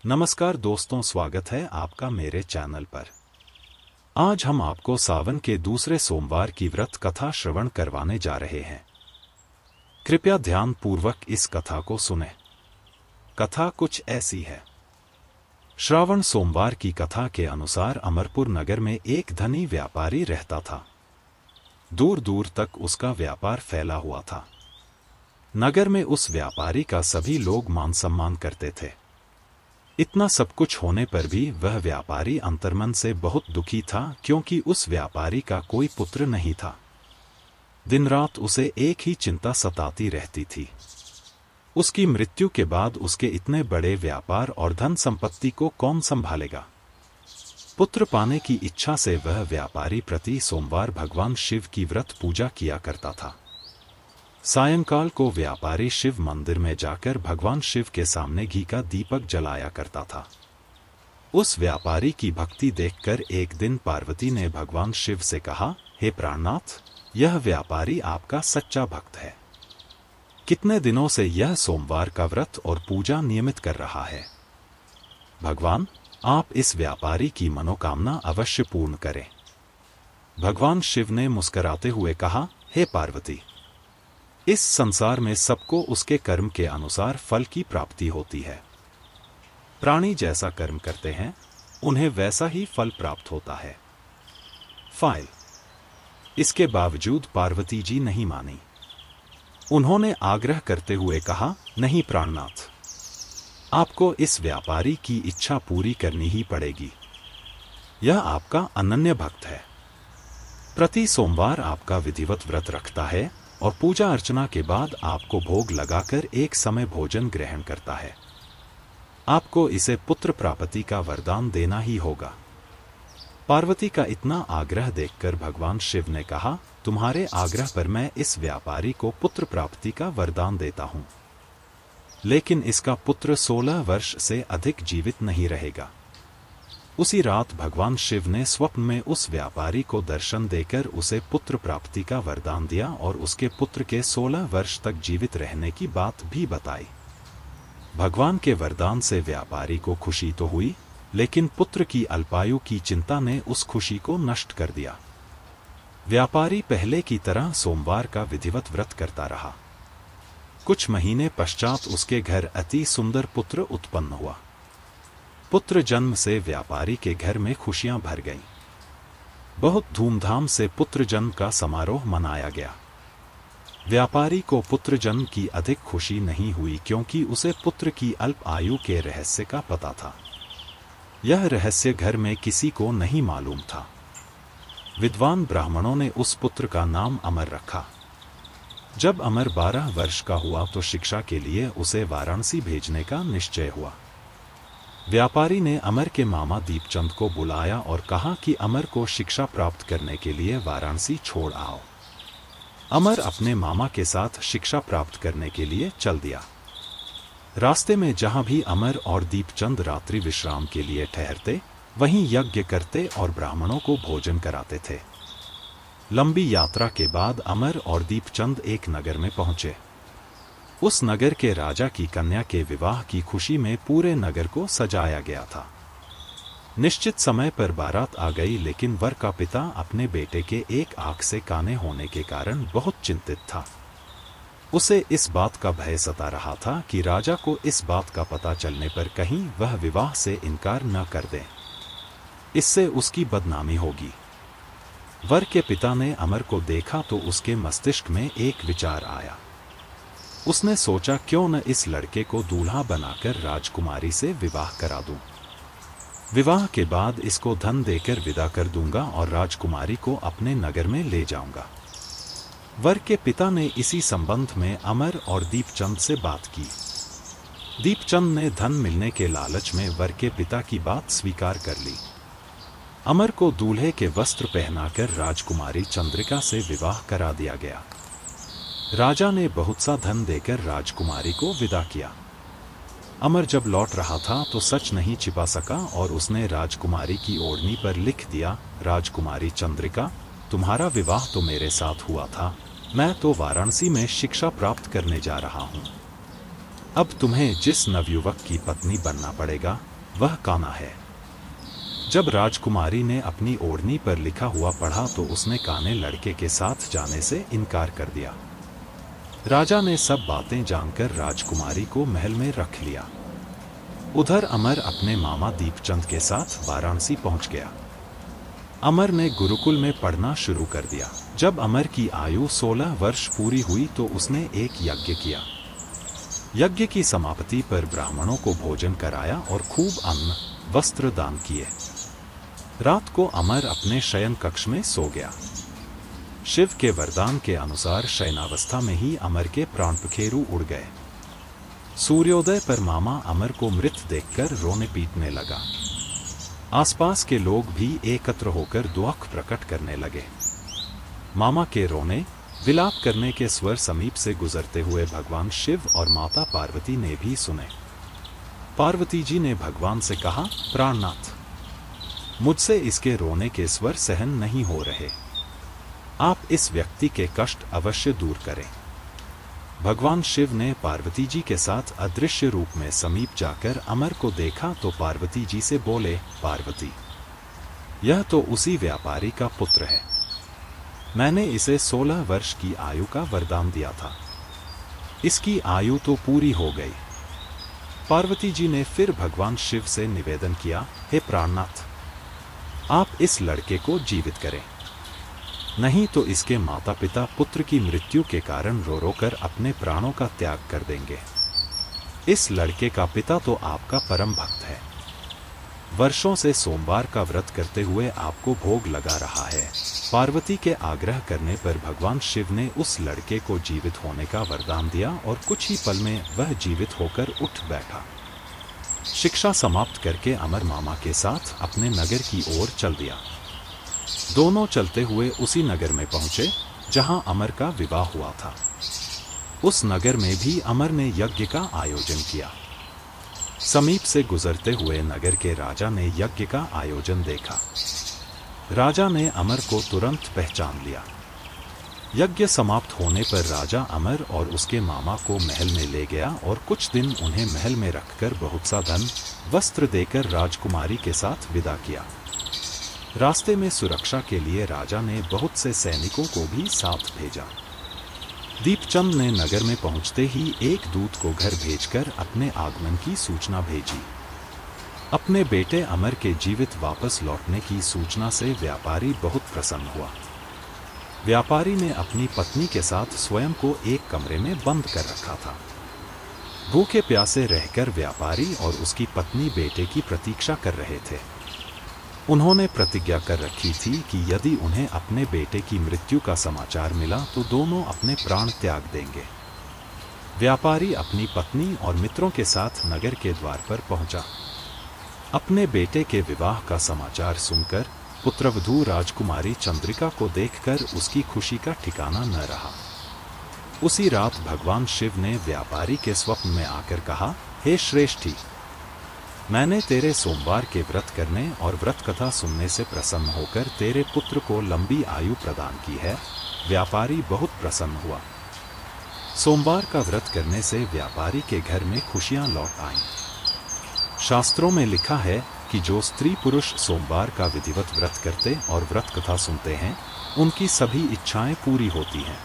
नमस्कार दोस्तों, स्वागत है आपका मेरे चैनल पर। आज हम आपको सावन के दूसरे सोमवार की व्रत कथा श्रवण करवाने जा रहे हैं। कृपया ध्यान पूर्वक इस कथा को सुने। कथा कुछ ऐसी है। श्रावण सोमवार की कथा के अनुसार अमरपुर नगर में एक धनी व्यापारी रहता था। दूर दूर तक उसका व्यापार फैला हुआ था। नगर में उस व्यापारी का सभी लोग मान सम्मान करते थे। इतना सब कुछ होने पर भी वह व्यापारी अंतर्मन से बहुत दुखी था, क्योंकि उस व्यापारी का कोई पुत्र नहीं था। दिन रात उसे एक ही चिंता सताती रहती थी। उसकी मृत्यु के बाद उसके इतने बड़े व्यापार और धन संपत्ति को कौन संभालेगा। पुत्र पाने की इच्छा से वह व्यापारी प्रति सोमवार भगवान शिव की व्रत पूजा किया करता था। सायंकाल को व्यापारी शिव मंदिर में जाकर भगवान शिव के सामने घी का दीपक जलाया करता था। उस व्यापारी की भक्ति देखकर एक दिन पार्वती ने भगवान शिव से कहा, हे प्राणनाथ, यह व्यापारी आपका सच्चा भक्त है। कितने दिनों से यह सोमवार का व्रत और पूजा नियमित कर रहा है। भगवान, आप इस व्यापारी की मनोकामना अवश्य पूर्ण करें। भगवान शिव ने मुस्कुराते हुए कहा, हे पार्वती, इस संसार में सबको उसके कर्म के अनुसार फल की प्राप्ति होती है। प्राणी जैसा कर्म करते हैं, उन्हें वैसा ही फल प्राप्त होता है। फाइल। इसके बावजूद पार्वती जी नहीं मानी। उन्होंने आग्रह करते हुए कहा, नहीं प्राणनाथ, आपको इस व्यापारी की इच्छा पूरी करनी ही पड़ेगी। यह आपका अनन्य भक्त है। प्रति सोमवार आपका विधिवत व्रत रखता है और पूजा अर्चना के बाद आपको भोग लगाकर एक समय भोजन ग्रहण करता है। आपको इसे पुत्र प्राप्ति का वरदान देना ही होगा। पार्वती का इतना आग्रह देखकर भगवान शिव ने कहा, तुम्हारे आग्रह पर मैं इस व्यापारी को पुत्र प्राप्ति का वरदान देता हूं, लेकिन इसका पुत्र 16 वर्ष से अधिक जीवित नहीं रहेगा। उसी रात भगवान शिव ने स्वप्न में उस व्यापारी को दर्शन देकर उसे पुत्र प्राप्ति का वरदान दिया और उसके पुत्र के 16 वर्ष तक जीवित रहने की बात भी बताई। भगवान के वरदान से व्यापारी को खुशी तो हुई, लेकिन पुत्र की अल्पायु की चिंता ने उस खुशी को नष्ट कर दिया। व्यापारी पहले की तरह सोमवार का विधिवत व्रत करता रहा। कुछ महीने पश्चात उसके घर अति सुंदर पुत्र उत्पन्न हुआ। पुत्र जन्म से व्यापारी के घर में खुशियां भर गईं। बहुत धूमधाम से पुत्र जन्म का समारोह मनाया गया। व्यापारी को पुत्र जन्म की अधिक खुशी नहीं हुई, क्योंकि उसे पुत्र की अल्प आयु के रहस्य का पता था। यह रहस्य घर में किसी को नहीं मालूम था। विद्वान ब्राह्मणों ने उस पुत्र का नाम अमर रखा। जब अमर 12 वर्ष का हुआ तो शिक्षा के लिए उसे वाराणसी भेजने का निश्चय हुआ। व्यापारी ने अमर के मामा दीपचंद को बुलाया और कहा कि अमर को शिक्षा प्राप्त करने के लिए वाराणसी छोड़ आओ। अमर अपने मामा के साथ शिक्षा प्राप्त करने के लिए चल दिया। रास्ते में जहां भी अमर और दीपचंद रात्रि विश्राम के लिए ठहरते, वहीं यज्ञ करते और ब्राह्मणों को भोजन कराते थे। लंबी यात्रा के बाद अमर और दीपचंद एक नगर में पहुंचे। उस नगर के राजा की कन्या के विवाह की खुशी में पूरे नगर को सजाया गया था। निश्चित समय पर बारात आ गई, लेकिन वर का पिता अपने बेटे के एक आंख से काने होने के कारण बहुत चिंतित था। उसे इस बात का भय सता रहा था कि राजा को इस बात का पता चलने पर कहीं वह विवाह से इनकार न कर दे। इससे उसकी बदनामी होगी। वर के पिता ने अमर को देखा तो उसके मस्तिष्क में एक विचार आया। उसने सोचा, क्यों न इस लड़के को दूल्हा बनाकर राजकुमारी से विवाह करा दूं। विवाह के बाद इसको धन देकर विदा कर दूंगा और राजकुमारी को अपने नगर में ले जाऊंगा। वर के पिता ने इसी संबंध में अमर और दीपचंद से बात की। दीपचंद ने धन मिलने के लालच में वर के पिता की बात स्वीकार कर ली। अमर को दूल्हे के वस्त्र पहनाकर राजकुमारी चंद्रिका से विवाह करा दिया गया। राजा ने बहुत सा धन देकर राजकुमारी को विदा किया। अमर जब लौट रहा था तो सच नहीं छिपा सका और उसने राजकुमारी की ओढ़नी पर लिख दिया, राजकुमारी चंद्रिका, तुम्हारा विवाह तो मेरे साथ हुआ था, मैं तो वाराणसी में शिक्षा प्राप्त करने जा रहा हूँ। अब तुम्हें जिस नवयुवक की पत्नी बनना पड़ेगा, वह कान्हा है। जब राजकुमारी ने अपनी ओढ़नी पर लिखा हुआ पढ़ा तो उसने काने लड़के के साथ जाने से इनकार कर दिया। राजा ने सब बातें जानकर राजकुमारी को महल में रख लिया। उधर अमर अपने मामा दीपचंद के साथ वाराणसी पहुंच गया। अमर ने गुरुकुल में पढ़ना शुरू कर दिया। जब अमर की आयु 16 वर्ष पूरी हुई तो उसने एक यज्ञ किया। यज्ञ की समाप्ति पर ब्राह्मणों को भोजन कराया और खूब अन्न वस्त्र दान किए। रात को अमर अपने शयन कक्ष में सो गया। शिव के वरदान के अनुसार शयनावस्था में ही अमर के प्राण पखेरु उड़ गए। सूर्योदय पर मामा अमर को मृत देखकर रोने पीटने लगा। आसपास के लोग भी एकत्र होकर दुख प्रकट करने लगे। मामा के रोने विलाप करने के स्वर समीप से गुजरते हुए भगवान शिव और माता पार्वती ने भी सुने। पार्वती जी ने भगवान से कहा, प्राणनाथ, मुझसे इसके रोने के स्वर सहन नहीं हो रहे। आप इस व्यक्ति के कष्ट अवश्य दूर करें। भगवान शिव ने पार्वती जी के साथ अदृश्य रूप में समीप जाकर अमर को देखा तो पार्वती जी से बोले, पार्वती, यह तो उसी व्यापारी का पुत्र है। मैंने इसे 16 वर्ष की आयु का वरदान दिया था। इसकी आयु तो पूरी हो गई। पार्वती जी ने फिर भगवान शिव से निवेदन किया, हे प्राणनाथ, आप इस लड़के को जीवित करें, नहीं तो इसके माता पिता पुत्र की मृत्यु के कारण रो रो कर अपने प्राणों का त्याग कर देंगे। इस लड़के का पिता तो आपका परम भक्त है, वर्षों से सोमवार का व्रत करते हुए आपको भोग लगा रहा है। पार्वती के आग्रह करने पर भगवान शिव ने उस लड़के को जीवित होने का वरदान दिया और कुछ ही पल में वह जीवित होकर उठ बैठा। शिक्षा समाप्त करके अमर मामा के साथ अपने नगर की ओर चल दिया। दोनों चलते हुए उसी नगर में पहुंचे जहां अमर का विवाह हुआ था। उस नगर में भी अमर ने यज्ञ का आयोजन किया। समीप से गुजरते हुए नगर के राजा ने यज्ञ का आयोजन देखा। राजा ने अमर को तुरंत पहचान लिया। यज्ञ समाप्त होने पर राजा अमर और उसके मामा को महल में ले गया और कुछ दिन उन्हें महल में रखकर बहुत सा धन वस्त्र देकर राजकुमारी के साथ विदा किया। रास्ते में सुरक्षा के लिए राजा ने बहुत से सैनिकों को भी साथ भेजा। दीपचंद ने नगर में पहुंचते ही एक दूत को घर भेजकर अपने आगमन की सूचना भेजी। अपने बेटे अमर के जीवित वापस लौटने की सूचना से व्यापारी बहुत प्रसन्न हुआ। व्यापारी ने अपनी पत्नी के साथ स्वयं को एक कमरे में बंद कर रखा था। भूखे प्यासे रहकर व्यापारी और उसकी पत्नी बेटे की प्रतीक्षा कर रहे थे। उन्होंने प्रतिज्ञा कर रखी थी कि यदि उन्हें अपने बेटे की मृत्यु का समाचार मिला तो दोनों अपने प्राण त्याग देंगे। व्यापारी अपनी पत्नी और मित्रों के साथ नगर के द्वार पर पहुंचा। अपने बेटे के विवाह का समाचार सुनकर पुत्रवधू राजकुमारी चंद्रिका को देखकर उसकी खुशी का ठिकाना न रहा। उसी रात भगवान शिव ने व्यापारी के स्वप्न में आकर कहा, हे श्रेष्ठी, मैंने तेरे सोमवार के व्रत करने और व्रत कथा सुनने से प्रसन्न होकर तेरे पुत्र को लंबी आयु प्रदान की है। व्यापारी बहुत प्रसन्न हुआ। सोमवार का व्रत करने से व्यापारी के घर में खुशियां लौट आईं। शास्त्रों में लिखा है कि जो स्त्री पुरुष सोमवार का विधिवत व्रत करते और व्रत कथा सुनते हैं, उनकी सभी इच्छाएं पूरी होती हैं।